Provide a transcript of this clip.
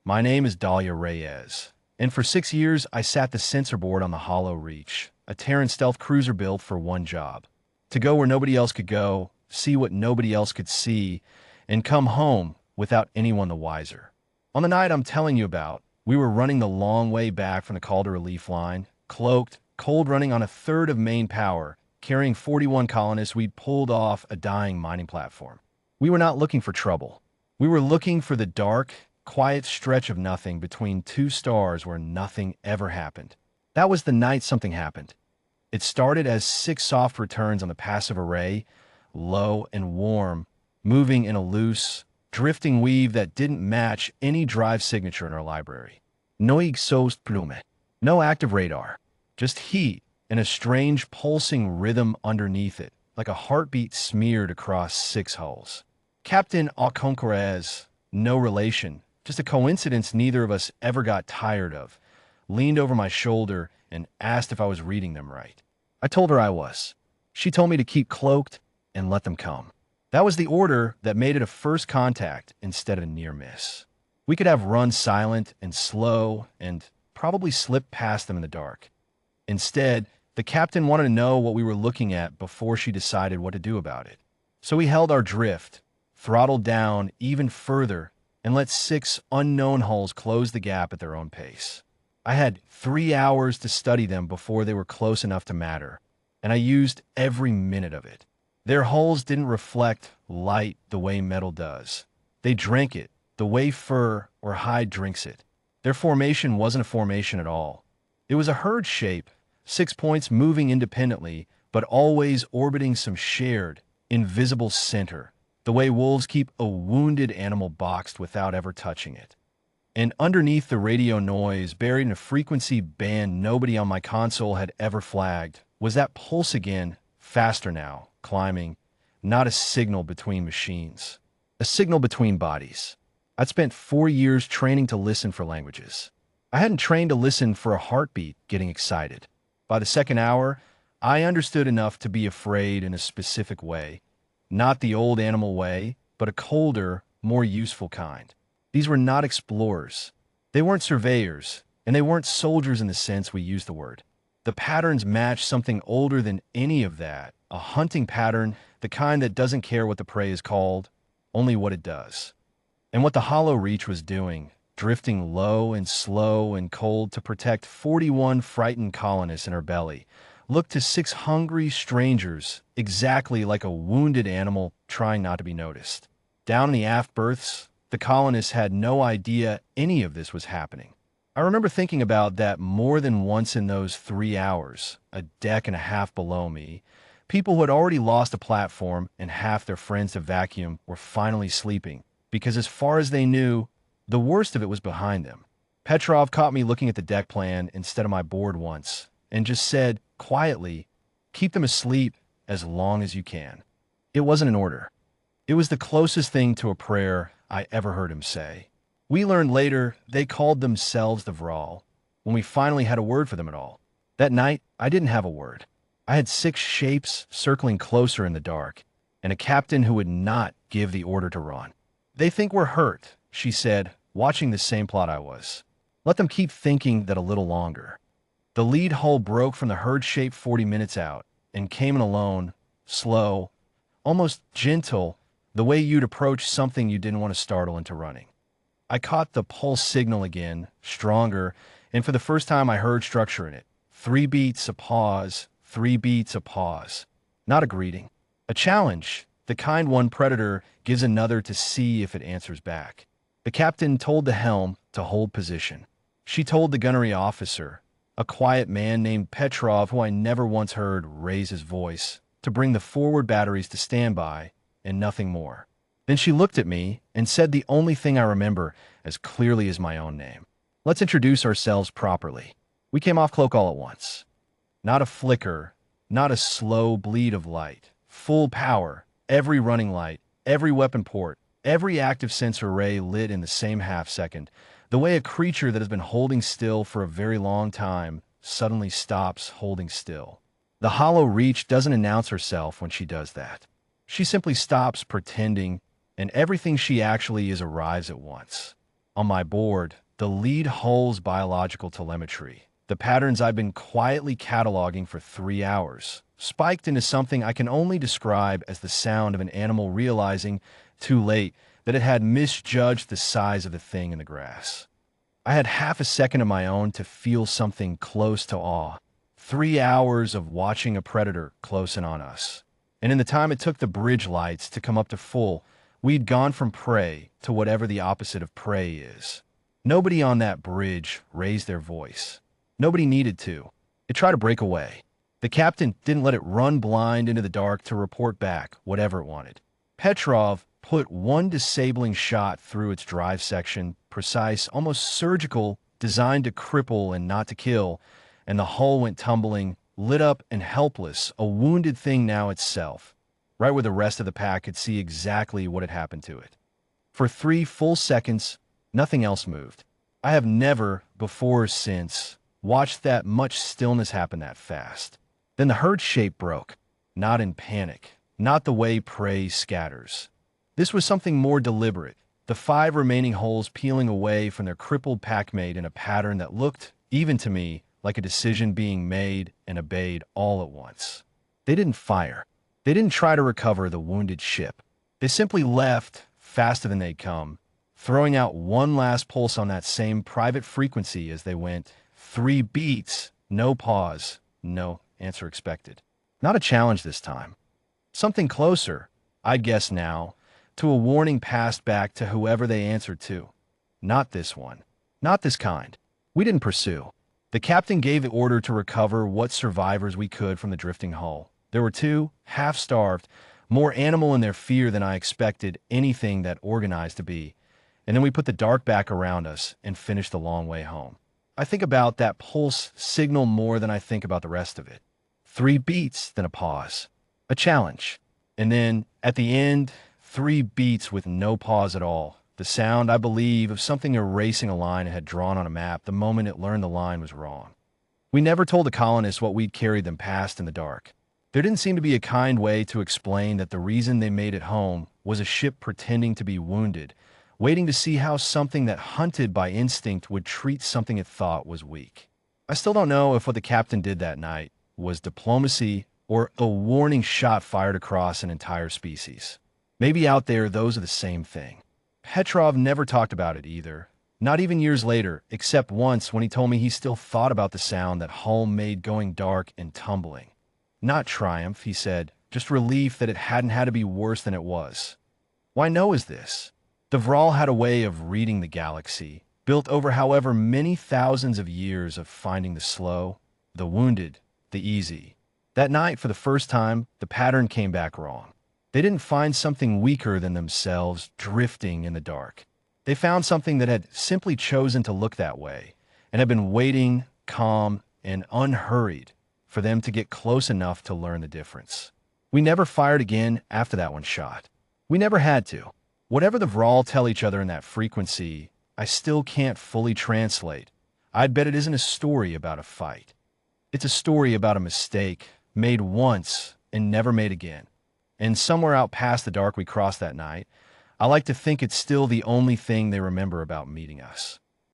My name is Dahlia Reyes, and for 6 years I sat the sensor board on the Hollow Reach, a Terran stealth cruiser built for one job: to go where nobody else could go, see what nobody else could see, and come home without anyone the wiser. On the night I'm telling you about, we were running the long way back from the Calder Relief Line, cloaked, cold running on a third of main power, carrying 41 colonists. We'd pulled off a dying mining platform. We were not looking for trouble. We were looking for the dark, quiet stretch of nothing between two stars where nothing ever happened. That was the night something happened. It started as 6 soft returns on the passive array, low and warm, moving in a loose, drifting weave that didn't match any drive signature in our library. No exhaust plume, no active radar, just heat and a strange pulsing rhythm underneath it, like a heartbeat smeared across 6 hulls. Captain Alconquerez, no relation, just a coincidence neither of us ever got tired of, leaned over my shoulder and asked if I was reading them right. I told her I was. She told me to keep cloaked and let them come. That was the order that made it a first contact instead of a near miss. We could have run silent and slow and probably slipped past them in the dark. Instead, the captain wanted to know what we were looking at before she decided what to do about it. So we held our drift, throttled down even further, and let 6 unknown hulls close the gap at their own pace. I had 3 hours to study them before they were close enough to matter, and I used every minute of it. Their hulls didn't reflect light the way metal does. They drank it the way fur or hide drinks it. Their formation wasn't a formation at all. It was a herd shape, 6 points moving independently, but always orbiting some shared, invisible center, the way wolves keep a wounded animal boxed without ever touching it. And underneath the radio noise, buried in a frequency band nobody on my console had ever flagged, was that pulse again, faster now, climbing, not a signal between machines, a signal between bodies. I'd spent 4 years training to listen for languages. I hadn't trained to listen for a heartbeat getting excited. By the second hour, I understood enough to be afraid in a specific way. Not the old animal way, but a colder, more useful kind. These were not explorers. They weren't surveyors, and they weren't soldiers in the sense we use the word. The patterns matched something older than any of that, a hunting pattern, the kind that doesn't care what the prey is called, only what it does. And what the Hollow Reach was doing, drifting low and slow and cold to protect 41 frightened colonists in her belly, looked to 6 hungry strangers exactly like a wounded animal trying not to be noticed. Down in the aft berths, the colonists had no idea any of this was happening. I remember thinking about that more than once in those 3 hours, a deck and a half below me. People who had already lost a platform and half their friends to vacuum were finally sleeping, because as far as they knew, the worst of it was behind them. Petrov caught me looking at the deck plan instead of my board once, and just said, quietly, "Keep them asleep as long as you can." It wasn't an order. It was the closest thing to a prayer I ever heard him say. We learned later they called themselves the Vral, when we finally had a word for them at all. That night, I didn't have a word. I had 6 shapes circling closer in the dark, and a captain who would not give the order to run. "They think we're hurt," she said, watching the same plot I was. "Let them keep thinking that a little longer." The lead hull broke from the herd shape 40 minutes out and came in alone, slow, almost gentle, the way you'd approach something you didn't want to startle into running. I caught the pulse signal again, stronger, and for the first time I heard structure in it. 3 beats, a pause, 3 beats, a pause. Not a greeting. A challenge, the kind one predator gives another to see if it answers back. The captain told the helm to hold position. She told the gunnery officer, a quiet man named Petrov who I never once heard raise his voice, to bring the forward batteries to standby, and nothing more. Then she looked at me and said the only thing I remember as clearly as my own name. "Let's introduce ourselves properly." We came off cloak all at once. Not a flicker, not a slow bleed of light. Full power, every running light, every weapon port, every active sensor array lit in the same half second, the way a creature that has been holding still for a very long time suddenly stops holding still. The Hollow Reach doesn't announce herself when she does that. She simply stops pretending, and everything she actually is arrives at once. on my board, the lead hull's biological telemetry. The patterns I've been quietly cataloging for 3 hours, spiked into something I can only describe as the sound of an animal realizing, too late, that it had misjudged the size of the thing in the grass. I had half a second of my own to feel something close to awe. 3 hours of watching a predator close in on us. And in the time it took the bridge lights to come up to full, we'd gone from prey to whatever the opposite of prey is. Nobody on that bridge raised their voice. Nobody needed to. It tried to break away. The captain didn't let it run blind into the dark to report back whatever it wanted. Petrov put one disabling shot through its drive section, precise, almost surgical, designed to cripple and not to kill, and the hull went tumbling, lit up and helpless, a wounded thing now itself, right where the rest of the pack could see exactly what had happened to it. For 3 full seconds, nothing else moved. I have never, before or since, watched that much stillness happen that fast. Then the herd shape broke, not in panic, not the way prey scatters. This was something more deliberate, the 5 remaining hulls peeling away from their crippled packmate in a pattern that looked, even to me, like a decision being made and obeyed all at once. They didn't fire. They didn't try to recover the wounded ship. They simply left faster than they'd come, throwing out one last pulse on that same private frequency as they went. 3 beats, no pause, no answer expected. Not a challenge this time. Something closer, I'd guess now, to a warning passed back to whoever they answered to. Not this one. Not this kind. We didn't pursue. The captain gave the order to recover what survivors we could from the drifting hull. There were 2, half-starved, more animal in their fear than I expected anything that organized to be. And then we put the dark back around us and finished the long way home. I think about that pulse signal more than I think about the rest of it. 3 beats, then a pause. A challenge. And then, at the end, 3 beats with no pause at all. The sound, I believe, of something erasing a line it had drawn on a map the moment it learned the line was wrong. We never told the colonists what we'd carried them past in the dark. There didn't seem to be a kind way to explain that the reason they made it home was a ship pretending to be wounded, waiting to see how something that hunted by instinct would treat something it thought was weak. I still don't know if what the captain did that night was diplomacy or a warning shot fired across an entire species. Maybe out there those are the same thing. Petrov never talked about it either, not even years later, except once when he told me he still thought about the sound that hull made going dark and tumbling. Not triumph, he said, just relief that it hadn't had to be worse than it was. Why no is this? The Vral had a way of reading the galaxy, built over however many thousands of years of finding the slow, the wounded, the easy. That night, for the first time, the pattern came back wrong. They didn't find something weaker than themselves drifting in the dark. They found something that had simply chosen to look that way and had been waiting, calm and unhurried, for them to get close enough to learn the difference. We never fired again after that one shot. We never had to. Whatever the Vral tell each other in that frequency, I still can't fully translate. I'd bet it isn't a story about a fight. It's a story about a mistake made once and never made again. And somewhere out past the dark we crossed that night, I like to think it's still the only thing they remember about meeting us.